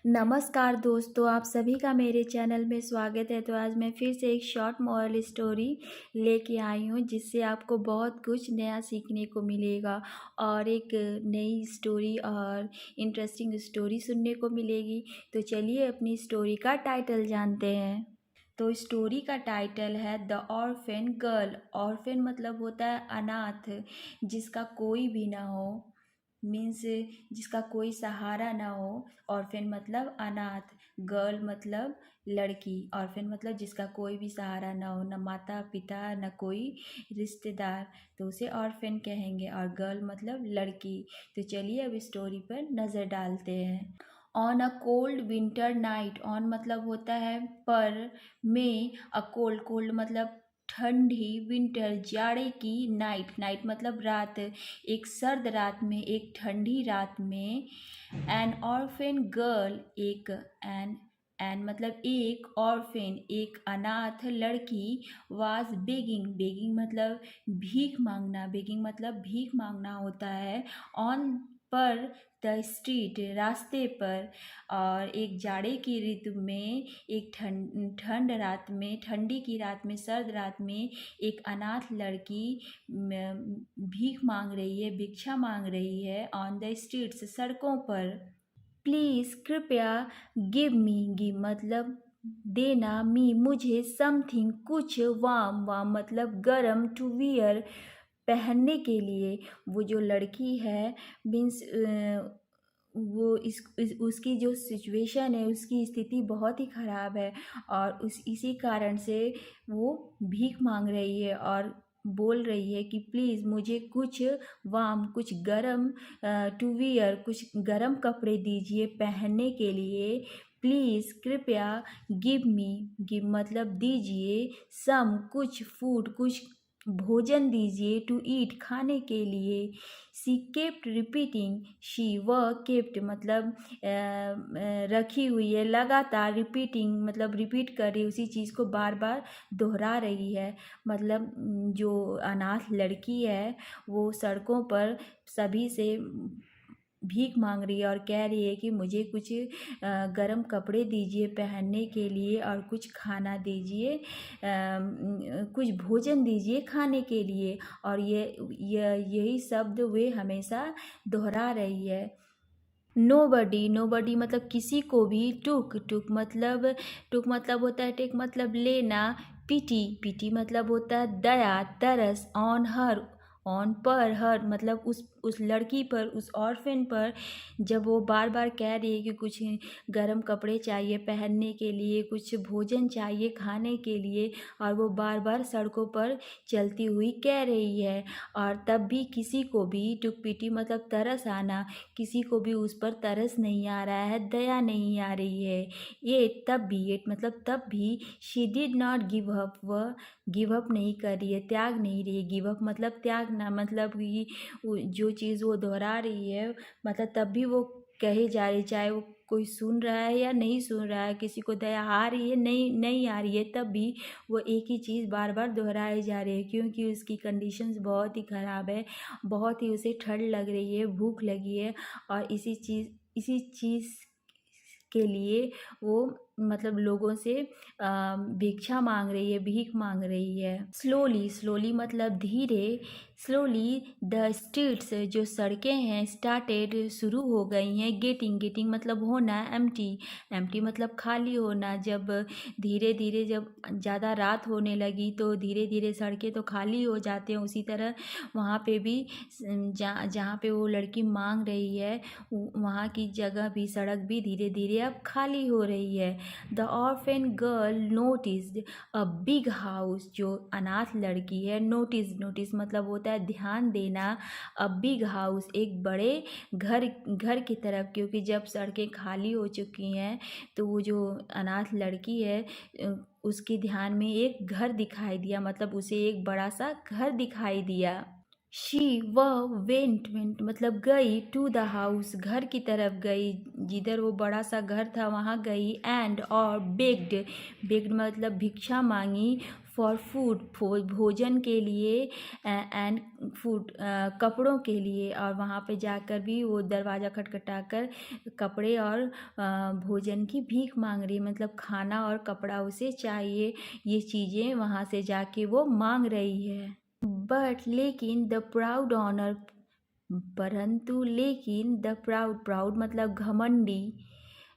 नमस्कार दोस्तों, आप सभी का मेरे चैनल में स्वागत है। तो आज मैं फिर से एक शॉर्ट मोरल स्टोरी लेके आई हूँ जिससे आपको बहुत कुछ नया सीखने को मिलेगा और एक नई स्टोरी और इंटरेस्टिंग स्टोरी सुनने को मिलेगी। तो चलिए अपनी स्टोरी का टाइटल जानते हैं। तो स्टोरी का टाइटल है द ऑर्फेन गर्ल। ऑर्फेन मतलब होता है अनाथ, जिसका कोई भी ना हो, मीन्स जिसका कोई सहारा ना हो। ऑर्फेन मतलब अनाथ, गर्ल मतलब लड़की। ऑर्फेन मतलब जिसका कोई भी सहारा ना हो, न माता पिता न कोई रिश्तेदार, तो उसे ऑर्फेन कहेंगे। और गर्ल मतलब लड़की। तो चलिए अब स्टोरी पर नज़र डालते हैं। On a cold winter night, on मतलब होता है पर, में अ कोल्ड, कोल्ड मतलब ठंडी, विंटर जाड़े की, नाइट, नाइट मतलब रात, एक सर्द रात में, एक ठंडी रात में, एन ऑर्फेन गर्ल, एक एन मतलब एक, ऑर्फेन एक अनाथ लड़की, वाज बेगिंग, बेगिंग मतलब भीख मांगना, बेगिंग मतलब भीख मांगना होता है, ऑन पर, द स्ट्रीट रास्ते पर। और एक जाड़े की ऋतु में, एक ठंड रात में, ठंडी की रात में, सर्द रात में, एक अनाथ लड़की भीख मांग रही है, भिक्षा मांग रही है, ऑन द स्ट्रीट्स सड़कों पर। प्लीज़ कृपया, गिव मी, गिव मतलब देना, मी मुझे, समथिंग कुछ, वाम, वाम मतलब गरम, टू वियर पहनने के लिए। वो जो लड़की है, मीन्स वो उसकी जो सिचुएशन है, उसकी स्थिति बहुत ही ख़राब है और इसी कारण से वो भीख मांग रही है और बोल रही है कि प्लीज़ मुझे कुछ वाम, कुछ गरम, टू वियर कुछ गरम कपड़े दीजिए पहनने के लिए। प्लीज़ कृपया, गिव मी, गिव मतलब दीजिए, सम कुछ, फूड कुछ भोजन दीजिए, टू ईट खाने के लिए। शी केप्ट रिपीटिंग, शी वह, केप्ट मतलब रखी हुई है, लगातार, रिपीटिंग मतलब रिपीट कर रही है, उसी चीज़ को बार बार दोहरा रही है। मतलब जो अनाथ लड़की है वो सड़कों पर सभी से भीख मांग रही है और कह रही है कि मुझे कुछ गरम कपड़े दीजिए पहनने के लिए और कुछ खाना दीजिए, कुछ भोजन दीजिए खाने के लिए। और यही शब्द वे हमेशा दोहरा रही है। नोबडी, नोबडी मतलब किसी को भी। टुक मतलब होता है, टेक मतलब लेना। पिटी, पिटी मतलब होता है दया, तरस। ऑन हर, ऑन पर, हर मतलब उस लड़की पर, उस ऑर्फेन पर। जब वो बार बार कह रही है कि कुछ गर्म कपड़े चाहिए पहनने के लिए, कुछ भोजन चाहिए खाने के लिए, और वो बार बार सड़कों पर चलती हुई कह रही है। और तब भी किसी को भी, टुक पिटी मतलब तरस आना, किसी को भी उस पर तरस नहीं आ रहा है, दया नहीं आ रही है। ये तब भी, ये मतलब तब भी, she did not give up, वह गिव अप नहीं कर रही है, त्याग नहीं रही है। गिव अप मतलब त्यागना, मतलब कि जो चीज़ वो दोहरा रही है, मतलब तब भी वो कही जा रही, चाहे वो कोई सुन रहा है या नहीं सुन रहा है, किसी को दया आ रही है नहीं आ रही है, तब भी वो एक ही चीज़ बार बार दोहराई जा रही है, क्योंकि उसकी कंडीशंस बहुत ही ख़राब है, बहुत ही उसे ठंड लग रही है, भूख लगी है, और इसी चीज़ के लिए वो मतलब लोगों से भिक्षा मांग रही है, भीख मांग रही है। स्लोली, स्लोली मतलब धीरे। स्लोली द स्ट्रीट्स जो सड़कें हैं, स्टार्टेड शुरू हो गई हैं। गेटिंग, गेटिंग मतलब होना। एम्प्टी, एम्प्टी मतलब खाली होना। जब धीरे धीरे जब ज़्यादा रात होने लगी तो धीरे धीरे सड़कें तो खाली हो जाते हैं, उसी तरह वहाँ पे भी जहाँ पे वो लड़की मांग रही है वहाँ की जगह भी, सड़क भी धीरे धीरे अब खाली हो रही है। The orphan girl noticed a big house, जो अनाथ लड़की है, नोटिस, नोटिस मतलब होता है ध्यान देना। अ बिग हाउस एक बड़े घर की तरफ, क्योंकि जब सड़कें खाली हो चुकी हैं तो वो जो अनाथ लड़की है उसके ध्यान में एक घर दिखाई दिया, मतलब उसे एक बड़ा सा घर दिखाई दिया। शी वह वेंट मतलब गई टू द हाउस घर की तरफ गई, जिधर वो बड़ा सा घर था वहाँ गई। एंड और बेग्ड मतलब भिक्षा मांगी। फॉर फूड भोजन के लिए। एंड फूड कपड़ों के लिए। और वहाँ पे जाकर भी वो दरवाज़ा खटखटाकर कपड़े और भोजन की भीख मांग रही, मतलब खाना और कपड़ा उसे चाहिए। ये चीज़ें वहाँ से जाके वो मांग रही है। बट लेकिन द प्राउड ऑनर, परंतु लेकिन द प्राउड मतलब घमंडी,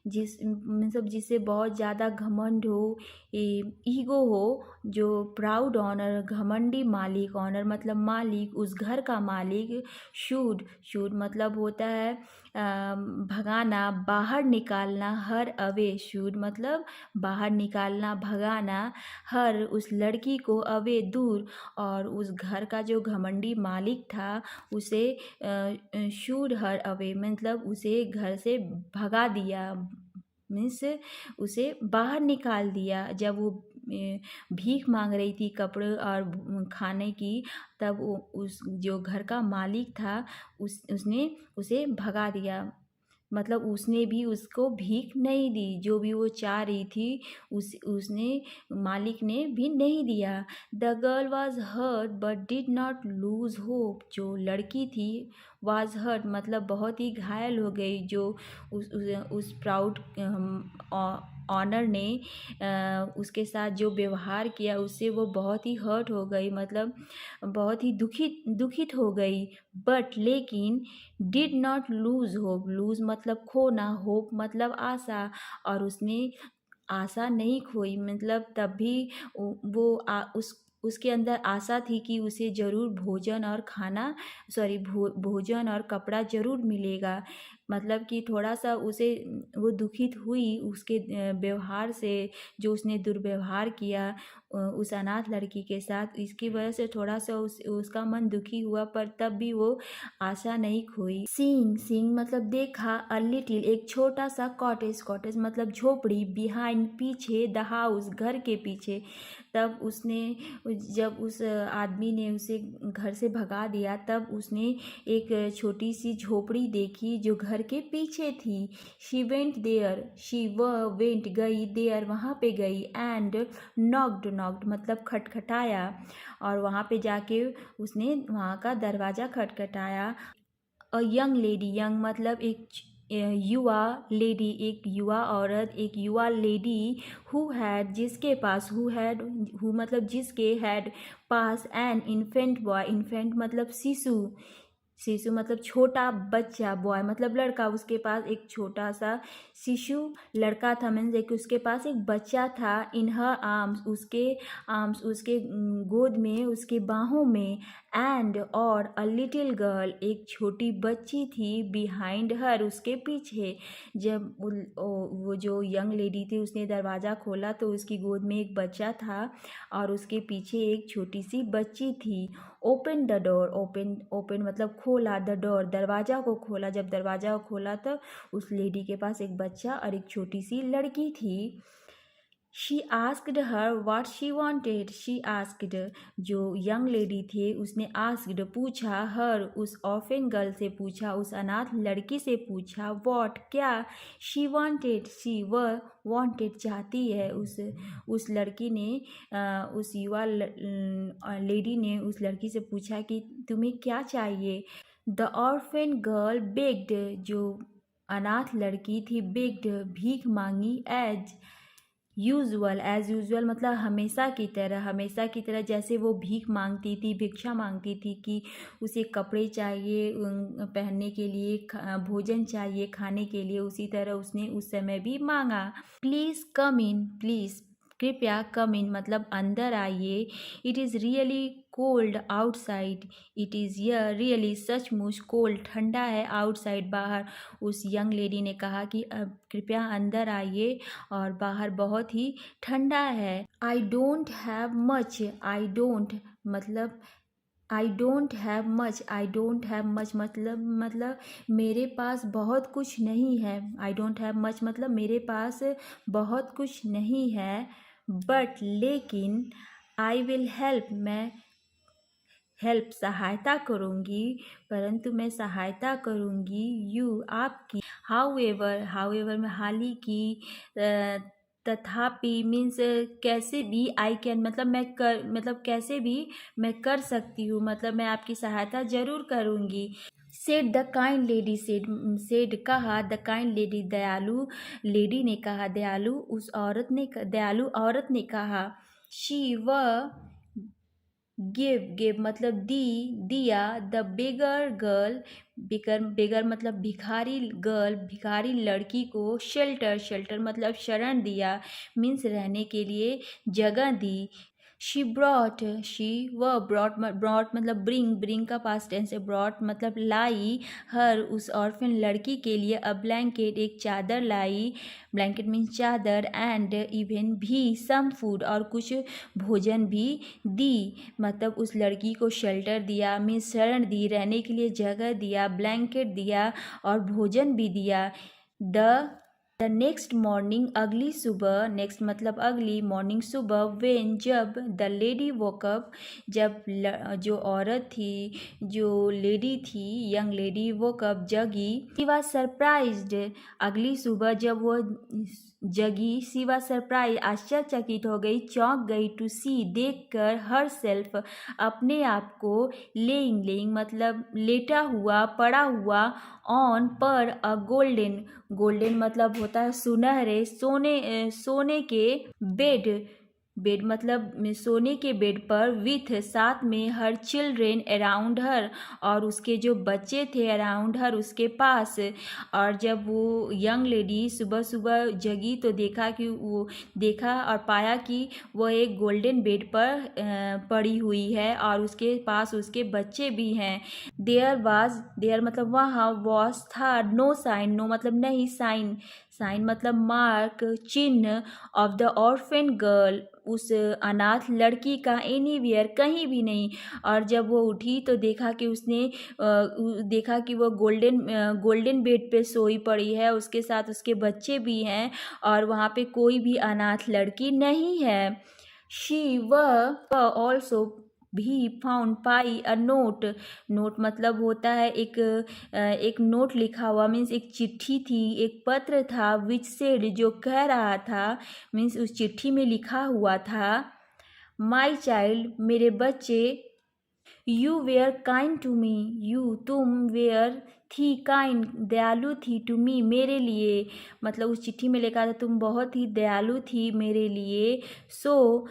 जिस मतलब जिससे बहुत ज़्यादा घमंड हो, ईगो हो, जो प्राउड ऑनर घमंडी मालिक, ऑनर मतलब मालिक, उस घर का मालिक। शुड मतलब होता है भगाना, बाहर निकालना। हर अवे शुड मतलब बाहर निकालना, भगाना। हर उस लड़की को, अवे दूर। और उस घर का जो घमंडी मालिक था उसे शूड हर अवे मतलब उसे घर से भगा दिया, मीन्स उसे बाहर निकाल दिया। जब वो भीख मांग रही थी कपड़े और खाने की, तब उस जो घर का मालिक था उसने उसे भगा दिया। मतलब उसने भी उसको भीख नहीं दी, जो भी वो चाह रही थी उसने मालिक ने भी नहीं दिया। The girl was hurt but did not lose hope, जो लड़की थी वॉज हर्ट मतलब बहुत ही घायल हो गई, जो उस प्राउड ऑनर ने उसके साथ जो व्यवहार किया उससे वो बहुत ही हर्ट हो गई, मतलब बहुत ही दुखित हो गई। बट लेकिन did not lose hope, lose मतलब खोना, होप मतलब आशा। और उसने आशा नहीं खोई, मतलब तब भी वो उसके अंदर आशा थी कि उसे ज़रूर भोजन और खाना, सॉरी भोजन और कपड़ा ज़रूर मिलेगा। मतलब कि थोड़ा सा उसे वो दुखित हुई उसके व्यवहार से, जो उसने दुर्व्यवहार किया उस अनाथ लड़की के साथ, इसकी वजह से थोड़ा सा उसका मन दुखी हुआ, पर तब भी वो आशा नहीं खोई। सीइंग मतलब देखा, अ लिटिल एक छोटा सा, कॉटेज मतलब झोपड़ी, बिहाइंड पीछे, द हाउस घर के पीछे। तब उसने, जब उस आदमी ने उसे घर से भगा दिया, तब उसने एक छोटी सी झोपड़ी देखी जो घर के पीछे थी। She went there, she went गई, देयर वहाँ पे गई। एंड नॉक्ड मतलब खटखटाया, और वहाँ पे जाके उसने वहाँ का दरवाज़ा खटखटाया। अ यंग लेडी, यंग मतलब एक युवा, लेडी एक युवा औरत, एक युवा लेडी। हु हैड जिसके पास, हु मतलब जिसके, had pass an infant boy, infant मतलब शिशु, शिशु मतलब छोटा बच्चा, बॉय मतलब लड़का, उसके पास एक छोटा सा शिशु लड़का था, मीन्स एक उसके पास एक बच्चा था। इन हर आर्म्स उसके गोद में, उसके बाहों में। एंड और अ लिटिल गर्ल एक छोटी बच्ची थी, बिहाइंड हर उसके पीछे। जब वो जो यंग लेडी थी उसने दरवाज़ा खोला तो उसकी गोद में एक बच्चा था और उसके पीछे एक छोटी सी बच्ची थी। ओपन द डोर, ओपन मतलब खोला, द डोर दरवाज़ा को खोला। जब दरवाज़ा को खोला तो उस लेडी के पास एक बच्चा और एक छोटी सी लड़की थी। She asked her what she wanted, she asked जो यंग लेडी थी उसने आस्क्ड पूछा, हर उस ऑर्फन गर्ल से पूछा, उस अनाथ लड़की से पूछा, व्हाट क्या, शी वांटेड शी वह, वांटेड चाहती है। उस लड़की ने उस युवा लेडी ने उस लड़की से पूछा कि तुम्हें क्या चाहिए। द ऑर्फन गर्ल बेग्ड, जो अनाथ लड़की थी, बेग्ड भीख मांगी। एज यूजुअल मतलब हमेशा की तरह जैसे वो भीख मांगती थी, भिक्षा मांगती थी कि उसे कपड़े चाहिए पहनने के लिए, भोजन चाहिए खाने के लिए, उसी तरह उसने उस समय भी मांगा। प्लीज़ कम इन, प्लीज़ कृपया कम इन मतलब अंदर आइए। It is really cold outside, it is really सचमुच कोल्ड ठंडा है, आउटसाइड बाहर। उस यंग लेडी ने कहा कि कृपया अंदर आइए और बाहर बहुत ही ठंडा है। I don't have much, I don't have much मतलब मेरे पास बहुत कुछ नहीं है। आई डोंट हैव मच मतलब मेरे पास बहुत कुछ नहीं है। बट लेकिन आई विल हेल्प, हेल्प सहायता करूँगी, परंतु मैं सहायता करूँगी यू आपकी। हाउएवर में हाल ही की, तथापि मीन्स कैसे भी, आई कैन मतलब मैं कर मतलब कैसे भी मैं कर सकती हूँ, मतलब मैं आपकी सहायता जरूर करूँगी। Said the kind lady, said कहा, द काइंड लेडी दयालु लेडी ने कहा, दयालु औरत ने कहा। शी वह, गिव मतलब दिया, द बेगर गर्ल, बेगर मतलब भिखारी गर्ल, भिखारी लड़की को, शेल्टर मतलब शरण दिया, मीन्स रहने के लिए जगह दी। वह ब्रॉट मतलब ब्रिंग का पास्ट टेंस है, ब्रॉट मतलब लाई, हर उस ऑर्फन लड़की के लिए, अ ब्लैंकेट एक चादर लाई, ब्लैंकेट मीन्स चादर, एंड इवन भी सम फूड और कुछ भोजन भी दी, मतलब उस लड़की को शेल्टर दिया, मीन्स शरण दी, रहने के लिए जगह दिया, ब्लैंकेट दिया और भोजन भी दिया। द नेक्स्ट मॉर्निंग अगली सुबह, नेक्स्ट मतलब अगली, मॉर्निंग सुबह, वेन जब, द लेडी वोकअप जब जो औरत थी, जो लेडी थी, यंग लेडी वोकअप जगी, शी वॉज सरप्राइज्ड अगली सुबह जब वो जगी, शी वॉज सरप्राइज आश्चर्यचकित हो गई, चौंक गई, टू सी देखकर, हर सेल्फ अपने आप को, लेइंग मतलब लेटा हुआ, पड़ा हुआ, ऑन पर, अ गोल्डन मतलब होता है सुनहरे, सोने के बेड मतलब सोने के बेड पर, विथ साथ में, हर चिल्ड्रेन अराउंड हर और उसके जो बच्चे थे अराउंड हर उसके पास। और जब वो यंग लेडी सुबह सुबह जगी तो देखा और पाया कि वह एक गोल्डन बेड पर पड़ी हुई है और उसके पास उसके बच्चे भी हैं। देयर मतलब वहाँ, वॉस था, नो साइन, नो मतलब नहीं, साइन मतलब मार्क, चिन्ह, ऑफ द ऑर्फन गर्ल उस अनाथ लड़की का, एनीवेयर कहीं भी नहीं। और जब वो उठी तो देखा कि वो गोल्डन बेड पे सोई पड़ी है, उसके साथ उसके बच्चे भी हैं और वहाँ पे कोई भी अनाथ लड़की नहीं है। शी वह ऑल्सो भी फाउंड पाई अ नोट मतलब होता है एक नोट लिखा हुआ, मीन्स एक चिट्ठी थी, एक पत्र था, विच सेड जो कह रहा था, मीन्स उस चिट्ठी में लिखा हुआ था, माई चाइल्ड मेरे बच्चे, you were kind to me, तुम वेयर थी, काइंड दयालु थी, टू मी मेरे लिए, मतलब उस चिट्ठी में लिखा था तुम बहुत ही दयालु थी मेरे लिए। सो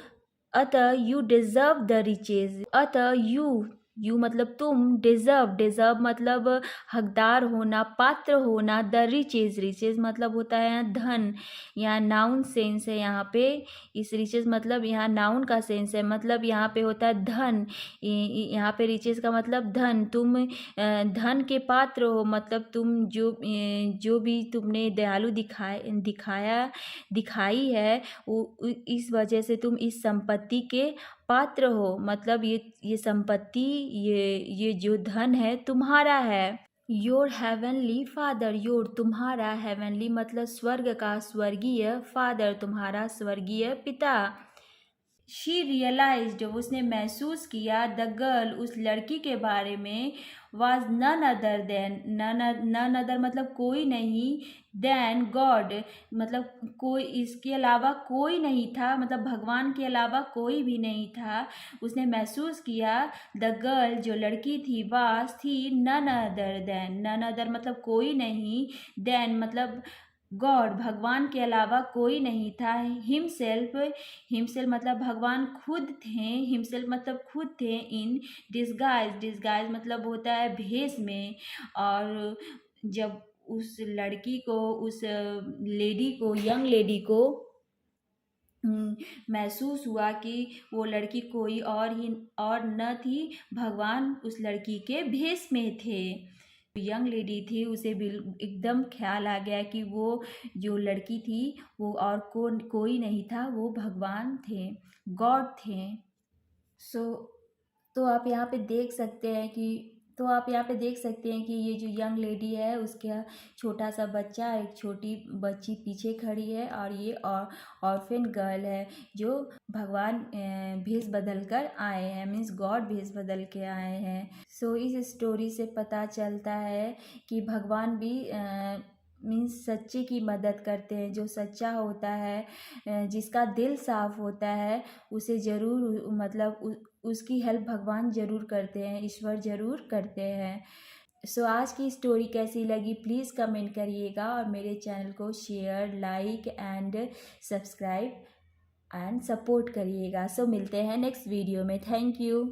अतः यू डिजर्व द रिचेज, अतः यू मतलब तुम, डिजर्व मतलब हकदार होना, पात्र होना, द रिचेज मतलब होता है धन, यहाँ नाउन सेंस है, यहाँ पे इस रिचेज मतलब यहाँ नाउन का सेंस है, मतलब यहाँ पे होता है धन, यहाँ पे रिचेज का मतलब धन, तुम धन के पात्र हो, मतलब तुम जो भी तुमने दयालु दिखाई है इस वजह से तुम इस संपत्ति के पात्र हो, मतलब ये संपत्ति, ये जो धन है तुम्हारा है। योर हेवनली फादर, योर तुम्हारा, हेवनली मतलब स्वर्ग का, स्वर्गीय, फादर तुम्हारा स्वर्गीय पिता। शी रियलाइज्ड उसने महसूस किया, द गर्ल उस लड़की के बारे में, was none other than, none other मतलब कोई नहीं, देन गॉड मतलब कोई, इसके अलावा कोई नहीं था, मतलब भगवान के अलावा कोई भी नहीं था। उसने महसूस किया, द गर्ल जो लड़की थी, वाज थी, none other than, none other मतलब कोई नहीं, देन मतलब गॉड भगवान के अलावा कोई नहीं था, हिमसेल्फ मतलब भगवान खुद थे, हिमसेल्फ मतलब खुद थे, इन डिस्गाइज मतलब होता है भेष में। और जब उस लड़की को, उस लेडी को, यंग लेडी को महसूस हुआ कि वो लड़की कोई और न थी, भगवान उस लड़की के भेष में थे। यंग लेडी थी, उसे एकदम ख्याल आ गया कि वो जो लड़की थी वो और कोई नहीं था, वो भगवान थे, गॉड थे। सो तो आप यहाँ पे देख सकते हैं कि तो आप यहाँ पे देख सकते हैं कि ये जो यंग लेडी है उसका छोटा सा बच्चा, एक छोटी बच्ची पीछे खड़ी है, और ये ऑर्फन गर्ल है जो भगवान भेष बदल कर आए हैं, मीन्स गॉड भेष बदल के आए हैं। सो इस स्टोरी से पता चलता है कि भगवान भी मीन्स सच्चे की मदद करते हैं। जो सच्चा होता है, जिसका दिल साफ होता है, उसे ज़रूर मतलब उसकी हेल्प भगवान ज़रूर करते हैं, ईश्वर ज़रूर करते हैं। सो आज की स्टोरी कैसी लगी प्लीज़ कमेंट करिएगा, और मेरे चैनल को share, like and subscribe and support करिएगा। सो मिलते हैं नेक्स्ट वीडियो में। Thank you.